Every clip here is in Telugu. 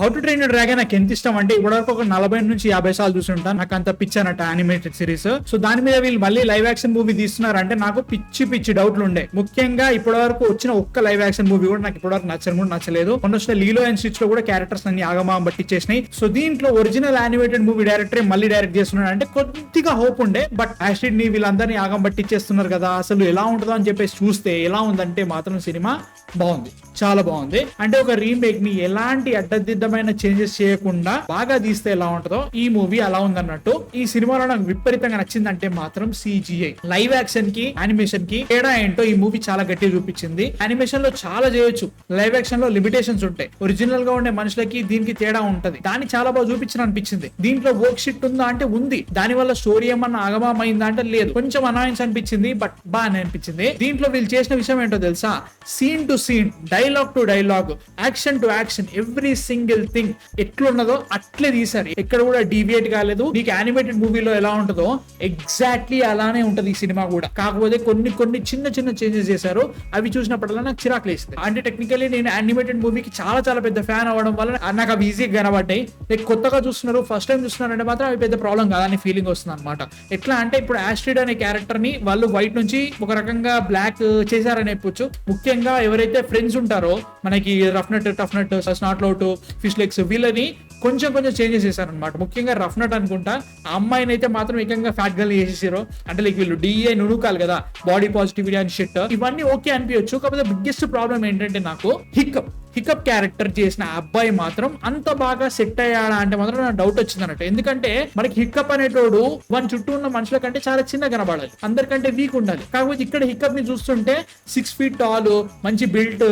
How to train your dragon నాకు ఎంత ఇష్టం అంటే ఇప్పటివరకు ఒక 40 నుంచి 50 సార్లు చూసి ఉంటాను. నాకు అంత పిచ్చి అన్నట్టు యానిమేటెడ్ సిరీస్. సో దాని మీద వీళ్ళు మళ్ళీ లైవ్ యాక్షన్ మూవీ తీస్తున్నారంటే నాకు పిచ్చి డౌట్లు ఉండే. ముఖ్యంగా ఇప్పటివరకు వచ్చిన ఒక్క లైవ్ యాక్షన్ మూవీ కూడా నాకు ఇప్పటివరకు నచ్చలేదు. మొన్న వచ్చిన లీలో అండ్ స్టిచ్ లో కూడా క్యారెక్టర్స్ అన్ని ఆగమాగం పట్టించేసినాయి. సో దీంట్లో ఒరిజినల్ యానిమేటెడ్ మూవీ డైరెక్టర్ మళ్ళీ డైరెక్ట్ చేస్తున్నాడు అంటే కొద్దిగా హోప్ ఉండే. బట్ యాసిడ్ ని వీళ్ళందరినీ ఆగం పట్టించేస్తున్నారు కదా, అసలు ఎలా ఉంటుందో అని చెప్పేసి చూస్తే ఎలా ఉందంటే మాత్రం సినిమా బాగుంది, చాలా బాగుంది. అంటే ఒక రీమేక్ ని ఎలాంటి అడ్డదిద్దమైన చేంజెస్ చేయకుండా బాగా తీస్తే ఎలా ఉంటుందో ఈ మూవీ అలా ఉందన్నట్టు. ఈ సినిమాలో నాకు విపరీతంగా నచ్చిందంటే మాత్రం CGI. లైవ్ యాక్షన్ కి యానిమేషన్ కి తేడా ఏంటో ఈ మూవీ చాలా గట్టిగా చూపించింది. యానిమేషన్ లో చాలా చేయొచ్చు, లైవ్ యాక్షన్ లో లిమిటేషన్స్ ఉంటాయి. ఒరిజినల్ గా ఉండే మనుషులకి దీనికి తేడా ఉంటది. దాన్ని చాలా బాగా చూపించిన అనిపించింది. దీంట్లో వర్క్ షిట్ ఉందా అంటే ఉంది. దాని వల్ల స్టోరీ ఏమన్నా ఆగమామైందా అంటే లేదు. కొంచెం అనాయన్స్ అనిపించింది, బట్ బాగా అనిపించింది. దీంట్లో వీళ్ళు చేసిన విషయం ఏంటో తెలుసా, scene to scene, dialogue to dialogue, action to action, every single thing ఎట్లున్నదో అట్లే తీసారు. ఎక్కడ కూడా డీవియేట్ కాలేదు. నీకు యానిమేటెడ్ మూవీలో ఎలా ఉంటుందో ఎగ్జాక్ట్లీ అలానే ఉంటది ఈ సినిమా కూడా. కాకపోతే కొన్ని చిన్న చేంజెస్ చేశారు. అవి చూసినప్పుడల్లా నాకు చిరాకు లేసింది. అంటే టెక్నికల్లీ నేను యానిమేటెడ్ మూవీకి చాలా పెద్ద ఫ్యాన్ అవ్వడం వల్ల నాకు అవి ఈజీగా కనబడ్డాయి. లైక్ కొత్తగా చూస్తున్నారు, ఫస్ట్ టైం చూస్తున్నారు అంటే మాత్రం అవి పెద్ద ప్రాబ్లం కాదని ఫీలింగ్ వస్తుంది అనమాట. ఎట్లా అంటే ఇప్పుడు యాస్ట్రిడ్ అనే క్యారెక్టర్ ని వాళ్ళు వైట్ నుంచి ఒక రకంగా బ్లాక్ చేశారని చెప్పొచ్చు. ముఖ్యంగా ఎవరైతే ఫ్రెండ్స్ ఉంటారో మనకి రఫ్ నట్, టఫ్ నట్, స్నాట్ లౌట్, ఫిష్ లెగ్స్, వీళ్ళని కొంచెం చేంజెస్ చేశారనమాట. ముఖ్యంగా రఫ్ నట్ అనుకుంటా ఆ అమ్మాయిని అయితే మాత్రం ఏకంగా ఫ్యాట్ గర్ల్ చేసేసారు. అంటే లైక్ వీళ్ళు డిఐ నుడుకాలి కదా, బాడీ పాజిటివిటీ అని షిట్, ఇవన్నీ ఓకే అనిపించచ్చు. కాకపోతే బిగ్గెస్ట్ ప్రాబ్లం ఏంటంటే నాకు హికప్ క్యారెక్టర్ చేసిన అబ్బాయి మాత్రం అంత బాగా సెట్ అయ్యాడా అంటే మాత్రం నాకు డౌట్ వచ్చింది అన్నట్టు. ఎందుకంటే మనకి హికప్ అనేటోడు మన చుట్టూ ఉన్న మనుషుల కంటే చాలా చిన్న కనబడాలి, అందరికంటే వీక్ ఉండాలి. కాకపోతే ఇక్కడ హికప్ ని చూస్తుంటే 6 feet టాల్, మంచి బిల్ట్,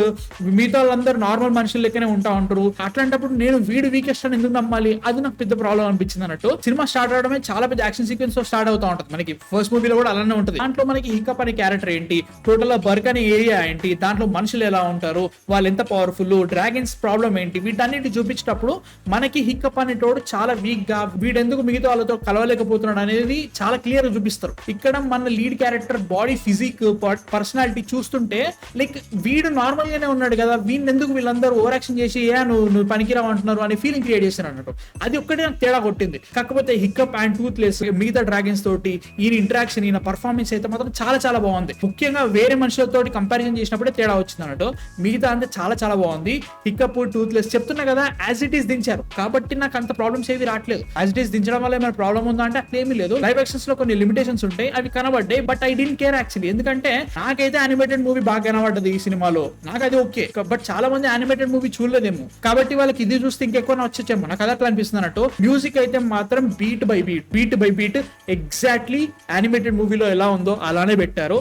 మిగతా వాళ్ళందరూ నార్మల్ మనుషుల లెక్కనే ఉంటారు. అట్లాంటప్పుడు నేను వీడు వీకెస్ట్ అని ఎందుకు నమ్మాలి? అది నాకు పెద్ద ప్రాబ్లం అనిపించింది అన్నట్టు. సినిమా స్టార్ట్ అవడమే చాలా పెద్ద యాక్షన్ సీక్వెన్స్ తో స్టార్ట్ అవుతా ఉంటుంది. మనకి ఫస్ట్ మూవీలో కూడా అలానే ఉంటుంది. దాంట్లో మనకి హికప్ అనే క్యారెక్టర్ ఏంటి, టోటల్ బర్క్ అనే ఏరియా ఏంటి, దాంట్లో మనుషులు ఎలా ఉంటారు, వాళ్ళు ఎంత పవర్ఫుల్, డ్రాగన్స్ ప్రాబ్లం ఏంటి, వీటన్నిటి చూపించేటప్పుడు మనకి హికప్ అనేటోడు చాలా వీక్ గా, వీడెందుకు మిగతా వాళ్ళతో కలవలేకపోతున్నాడు అనేది చాలా క్లియర్ గా చూపిస్తారు. ఇక్కడ మన lead character body physique, personality చూస్తుంటే లైక్ వీడు నార్మల్ గానే ఉన్నాడు కదా, వీడిని ఎందుకు వీళ్ళందరూ ఓవర్ యాక్షన్ చేసి నువ్వు పనికిరావు అంటున్నారు అనే ఫీలింగ్ క్రియేట్ చేశారు అన్నట్టు. అది ఒక్కటే నాకు తేడా కొట్టింది. కాకపోతే హికప్ అండ్ టూత్లెస్ మిగతా డ్రాగన్స్ తోటి ఈయన ఇంటరాక్షన్, ఈయన పర్ఫార్మెన్స్ అయితే మాత్రం చాలా బాగుంది. ముఖ్యంగా వేరే మనుషులతో కంపారిజన్ చేసినప్పుడే తేడా వచ్చింది అన్నట్టు. మిగతా అంతా చాలా బాగుంది. హికప్, టూత్లెస్ చెప్తున్నా కదా, యాజ్ ఇట్ ఈస్ దించారు కాబట్టి నాకు అంత ప్రాబ్లమ్స్ ఏవి రావట్లేదు. యాజ్ ఇట్ ఈస్ దించడం వల్ల ఏమైనా ప్రాబ్లం ఉందా అంటే అట్లేమీ లేదు. లైవ్ యాక్షన్స్ లో కొన్ని లిమిటేషన్స్ ఉంటాయి, అవి కనబడ్డాయి. But I don't care actually. ఎందుకంటే నాకైతే యానిమేటెడ్ మూవీ బాగా కనబడ్డది ఈ సినిమాలో, నాకు అది ఓకే. బట్ చాలా మంది యానిమేటెడ్ మూవీ చూడలేదేమో, కాబట్టి వాళ్ళకి ఇది చూస్తే ఇంకెక్కువ వచ్చేమో, నాకు అది అట్లా అనిపిస్తుంది అన్నట్టు. మ్యూజిక్ అయితే మాత్రం beat by beat exactly animated మూవీలో ఎలా ఉందో అలానే పెట్టారు.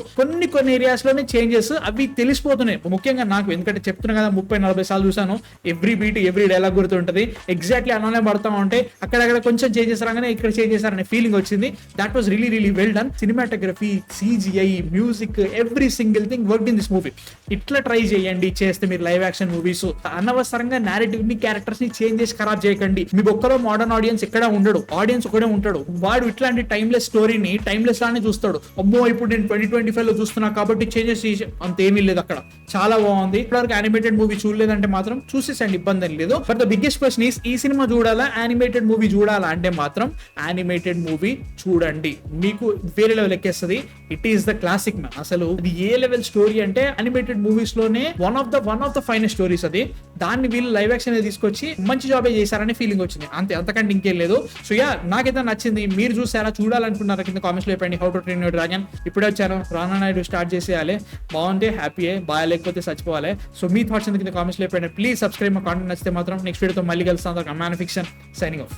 కొన్ని ఏరియాస్ లోనే చేంజెస్ అవి తెలిసిపోతున్నాయి. ముఖ్యంగా నాకు, ఎందుకంటే చెప్తున్నా కదా 30-40 సార్లు చూసాను. ఎవ్రీ బీట్, ఎవ్రీ డైలాగ్ గుర్తుంటది. ఎగ్జాక్ట్లీ అలానే పడతా ఉంటే అక్కడక్కడ కొంచెం చేంజెస్ రాగానే ఇక్కడ చేంజ్ చేశారనే ఫీలింగ్ వచ్చింది. That was really well done. Cinematography, CGI, music, every single thing worked in this movie. ఇట్లా ట్రై చేయండి చేస్తే మీరు లైవ్ యాక్షన్ మూవీస్. అనవసరంగా నారేటివ్ ని, క్యారెక్టర్స్ ని చేంజ్ చేసి ఖరాబ్ చేయకండి. మీ ఒక్కలో మోడర్న్ ఆడియన్స్ ఎక్కడ ఉండడు, ఆడియన్స్ ఒకడే ఉంటాడు. వాడు ఇట్లాంటి టైమ్లెస్ స్టోరీని టైమ్లెస్ లానే చూస్తాడు. అమ్మో ఇప్పుడు నేను 2025 లో చూస్తున్నా కాబట్టి చేంజెస్ అంతేమీ లేదు. అక్కడ చాలా బాగుంది. ఇప్పటివరకు యానిమేటెడ్ మూవీ చూడలేదంటే మాత్రం చూసేసండి, ఇబ్బంది లేదు. But the biggest question is, ఈ సినిమా చూడాలా యానిమేటెడ్ మూవీ చూడాలా అంటే మాత్రం యానిమేటెడ్ మూవీ చూడండి, మీకు వేరే లెవెల్ ఎక్కేస్తుంది. It is the classic man. అసలు ఇది ఏ లెవెల్ స్టోరీ అంటే యానిమేటెడ్ మూవీస్ లోనే one of the finest stories అది. దాన్ని వీళ్ళు లైవ్ యాక్షన్ తీసుకొచ్చి మంచి జాబే చేశారనే ఫీలింగ్ వచ్చింది, అంతకంటే ఇంకేం లేదు. సో నాకైతే నచ్చింది. మీరు చూసారా, చూడాలనుకున్నారా కింద కామెంట్స్ లో చెప్పండి. How to train your dragon ఇప్పుడే వచ్చాను, రానా నాయుడు స్టార్ట్ చేసేయాలి. బాగుంటే హ్యాపీయే, బాగా లేకపోతే చచ్చిపోవాలి. సో మీ థాట్స్ కింద కామెంట్స్ లో చెప్పండి. Please subscribe. మా కాంటెంట్ నచ్చితే మాత్రం నెక్స్ట్ వీడియోతో మళ్ళీ కలుస్తాను. Man fiction signing off.